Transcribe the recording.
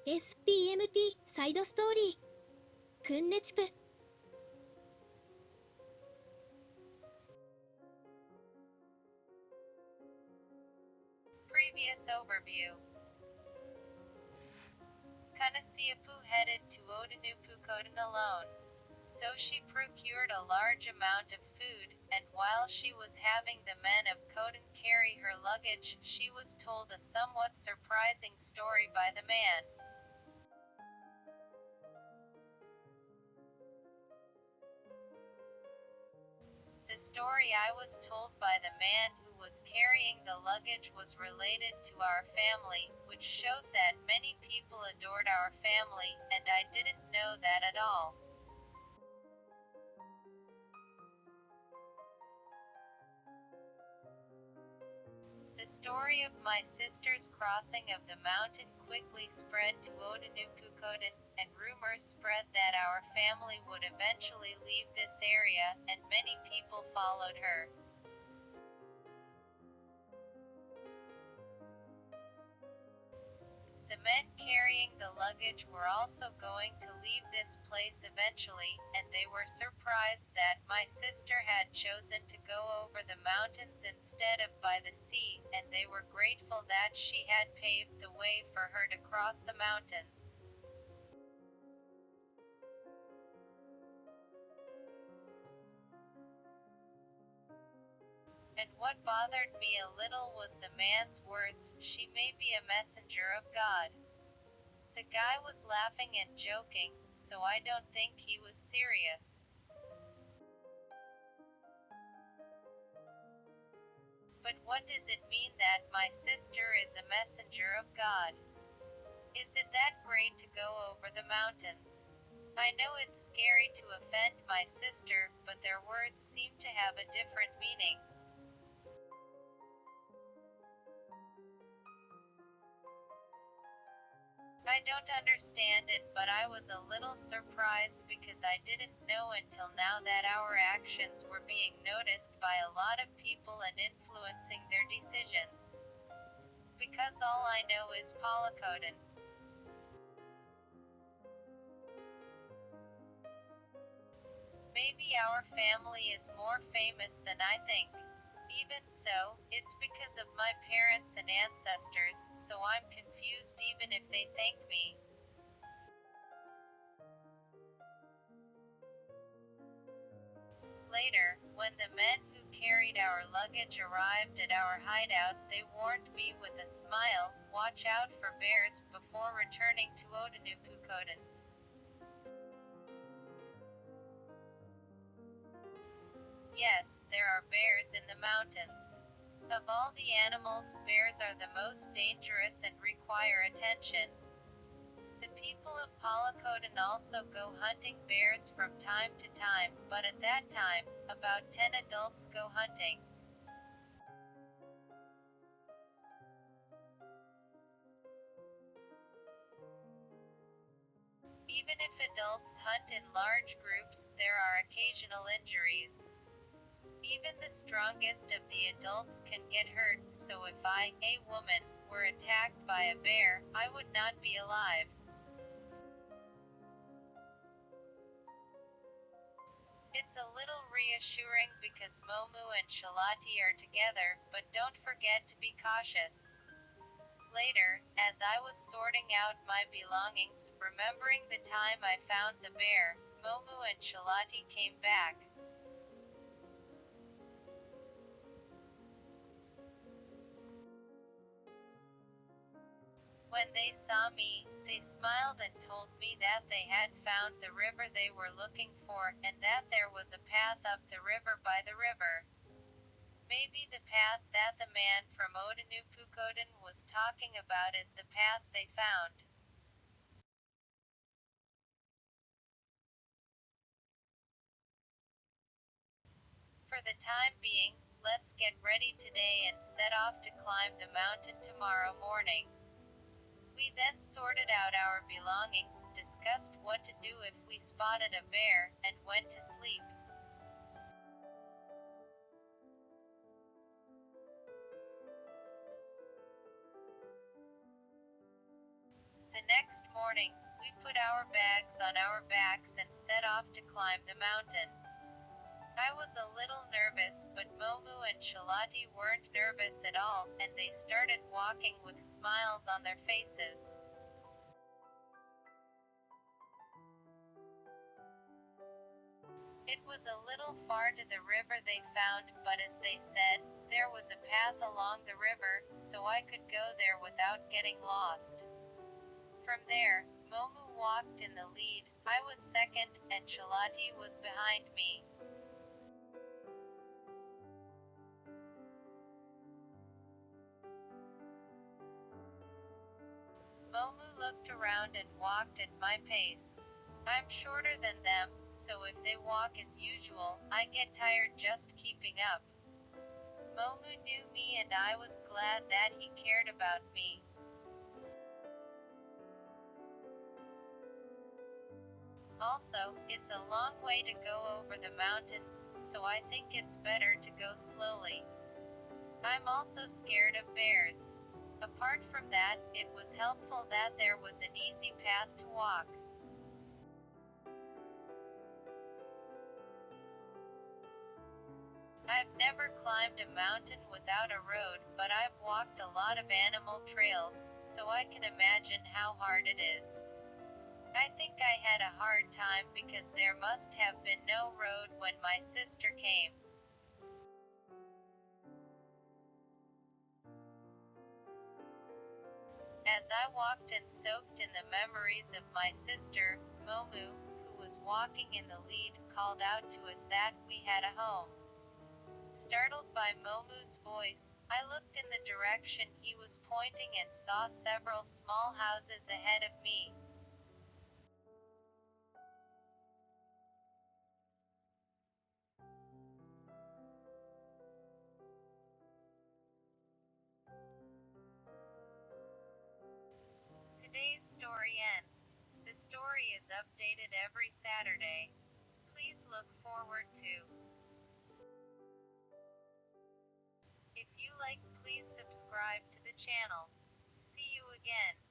SPMP サイドストーリークンネチプ Previous overview. Kunnecup headed to OtanupuKotan alone. So she procured a large amount of food, and while she was having the men of Kotan carry her luggage, she was told a somewhat surprising story by the man. The story I was told by the man who was carrying the luggage was related to our family, which showed that many people adored our family, and I didn't know that at all. The story of my sister's crossing of the mountain quickly spread to OtanupuKotan, and rumors spread that our family would eventually leave this area, and many people followed her. The men carrying the luggage were also going to leave this place eventually, and they were surprised that my sister had chosen to go over the mountains instead of by the sea, and they were grateful that she had paved the way for her to cross the mountains. And what bothered me a little was the man's words, "She may be a messenger of God." The guy was laughing and joking, so I don't think he was serious. But what does it mean that my sister is a messenger of God? Is it that great to go over the mountains? I know it's scary to offend my sister, but their words seem to have a different meaning. I don't understand it, but I was a little surprised because I didn't know until now that our actions were being noticed by a lot of people and influencing their decisions. Because all I know is Kotan. Maybe our family is more famous than I think. Even so, it's because of my parents and ancestors, so I'm confused even if they thank me. Later, when the men who carried our luggage arrived at our hideout, they warned me with a smile, "Watch out for bears," before returning to OtanupuKotan. Yes, there are bears in the mountains. Of all the animals, bears are the most dangerous and require attention. The people of Kotan also go hunting bears from time to time, but at that time, about 10 adults go hunting. Even if adults hunt in large groups, there are occasional injuries. Even the strongest of the adults can get hurt, so if I, a woman, were attacked by a bear, I would not be alive. It's a little reassuring because Momu and Shalati are together, but don't forget to be cautious. Later, as I was sorting out my belongings, remembering the time I found the bear, Momu and Shalati came back. When they saw me, they smiled and told me that they had found the river they were looking for, and that there was a path up the river by the river. Maybe the path that the man from OtanupuKotan was talking about is the path they found. For the time being, let's get ready today and set off to climb the mountain tomorrow morning. We then sorted out our belongings, discussed what to do if we spotted a bear, and went to sleep. The next morning, we put our bags on our backs and set off to climb the mountain. I was a little nervous, but Momu and Shalati weren't nervous at all, and they started walking with smiles on their faces. It was a little far to the river they found, but as they said, there was a path along the river, so I could go there without getting lost. From there, Momu walked in the lead, I was second, and Shalati was behind me. Momu looked around and walked at my pace. I'm shorter than them, so if they walk as usual, I get tired just keeping up. Momu knew me and I was glad that he cared about me. Also, it's a long way to go over the mountains, so I think it's better to go slowly. I'm also scared of bears. Apart from that, it was helpful that there was an easy path to walk. I've never climbed a mountain without a road, but I've walked a lot of animal trails, so I can imagine how hard it is. I think I had a hard time because there must have been no road when my sister came. As I walked and soaked in the memories of my sister, Momu, who was walking in the lead, called out to us that we had a home. Startled by Momu's voice, I looked in the direction he was pointing and saw several small houses ahead of me. Today's story ends. The story is updated every Saturday. Please look forward to. If you like, please subscribe to the channel. See you again.